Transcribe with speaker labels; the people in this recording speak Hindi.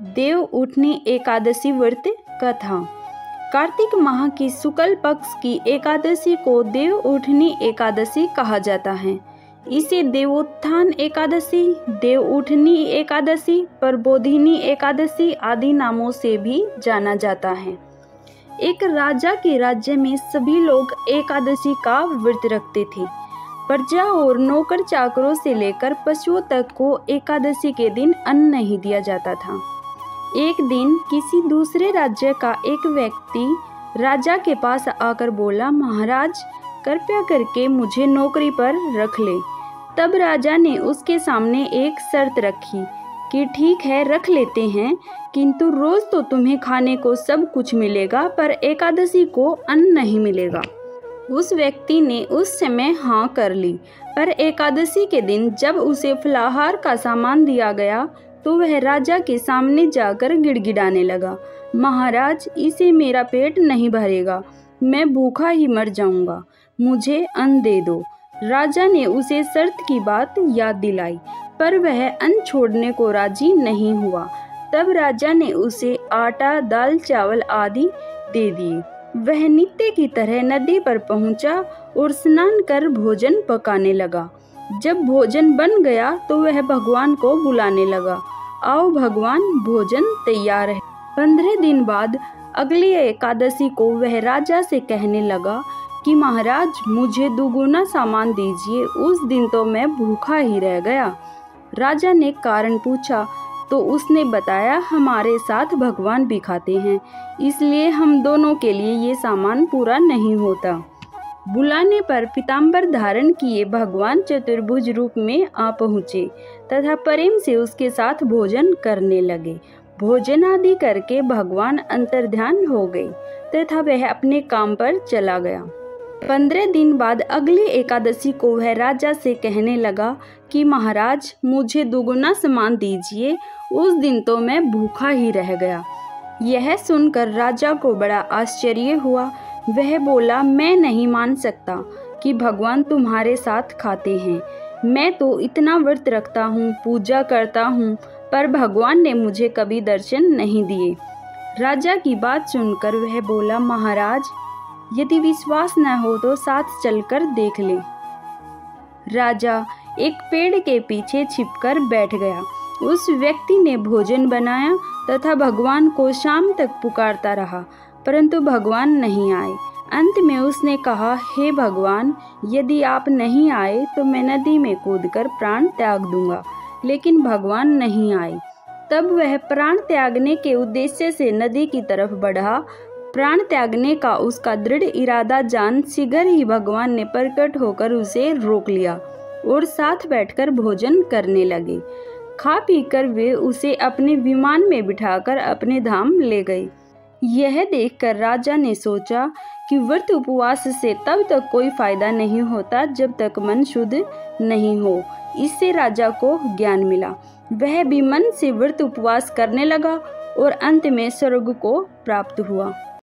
Speaker 1: देव उठनी एकादशी व्रत कथा। कार्तिक माह की शुक्ल पक्ष की एकादशी को देव उठनी एकादशी कहा जाता है। इसे देवोत्थान एकादशी, देव उठनी एकादशी, प्रबोधिनी एकादशी आदि नामों से भी जाना जाता है। एक राजा के राज्य में सभी लोग एकादशी का व्रत रखते थे। प्रजा और नौकर चाकरों से लेकर पशुओं तक को एकादशी के दिन अन्न नहीं दिया जाता था। एक दिन किसी दूसरे राज्य का एक व्यक्ति राजा के पास आकर बोला, महाराज कृपया करके मुझे नौकरी पर रख ले। तब राजा ने उसके सामने एक शर्त रखी कि ठीक है रख लेते हैं, किंतु रोज तो तुम्हें खाने को सब कुछ मिलेगा पर एकादशी को अन्न नहीं मिलेगा। उस व्यक्ति ने उस समय हाँ कर ली, पर एकादशी के दिन जब उसे फलाहार का सामान दिया गया तो वह राजा के सामने जाकर गिड़गिड़ाने लगा, महाराज इसे मेरा पेट नहीं भरेगा, मैं भूखा ही मर जाऊंगा, मुझे अन्न दे दो। राजा ने उसे शर्त की बात याद दिलाई, पर वह अन्न छोड़ने को राजी नहीं हुआ। तब राजा ने उसे आटा, दाल, चावल आदि दे दिए। वह नित्य की तरह नदी पर पहुंचा और स्नान कर भोजन पकाने लगा। जब भोजन बन गया तो वह भगवान को बुलाने लगा, आओ भगवान भोजन तैयार है। 15 दिन बाद अगली एकादशी को वह राजा से कहने लगा कि महाराज मुझे दुगुना सामान दीजिए, उस दिन तो मैं भूखा ही रह गया। राजा ने कारण पूछा तो उसने बताया, हमारे साथ भगवान भी खाते हैं, इसलिए हम दोनों के लिए ये सामान पूरा नहीं होता। बुलाने पर पीताम्बर धारण किए भगवान चतुर्भुज रूप में आ पहुँचे तथा प्रेम से उसके साथ भोजन करने लगे। भोजन आदि करके भगवान अंतर्ध्यान हो गए तथा वह अपने काम पर चला गया। 15 दिन बाद अगली एकादशी को वह राजा से कहने लगा कि महाराज मुझे दुगुना सामान दीजिए, उस दिन तो मैं भूखा ही रह गया। यह सुनकर राजा को बड़ा आश्चर्य हुआ। वह बोला, मैं नहीं मान सकता कि भगवान तुम्हारे साथ खाते हैं। मैं तो इतना व्रत रखता हूँ, पूजा करता हूँ, पर भगवान ने मुझे कभी दर्शन नहीं दिए। राजा की बात सुनकर वह बोला, महाराज यदि विश्वास न हो तो साथ चलकर देख ले। राजा एक पेड़ के पीछे छिपकर बैठ गया। उस व्यक्ति ने भोजन बनाया तथा भगवान को शाम तक पुकारता रहा, परंतु भगवान नहीं आए। अंत में उसने कहा, हे भगवान यदि आप नहीं आए तो मैं नदी में कूदकर प्राण त्याग दूंगा, लेकिन भगवान नहीं आए। तब वह प्राण त्यागने के उद्देश्य से नदी की तरफ बढ़ा। प्राण त्यागने का उसका दृढ़ इरादा जान शीघ्र ही भगवान ने प्रकट होकर उसे रोक लिया और साथ बैठकर भोजन करने लगे। खा पीकर वे उसे अपने विमान में बिठाकर अपने धाम ले गए। यह देखकर राजा ने सोचा कि व्रत उपवास से तब तक कोई फायदा नहीं होता जब तक मन शुद्ध नहीं हो। इससे राजा को ज्ञान मिला। वह भी मन से व्रत उपवास करने लगा और अंत में स्वर्ग को प्राप्त हुआ।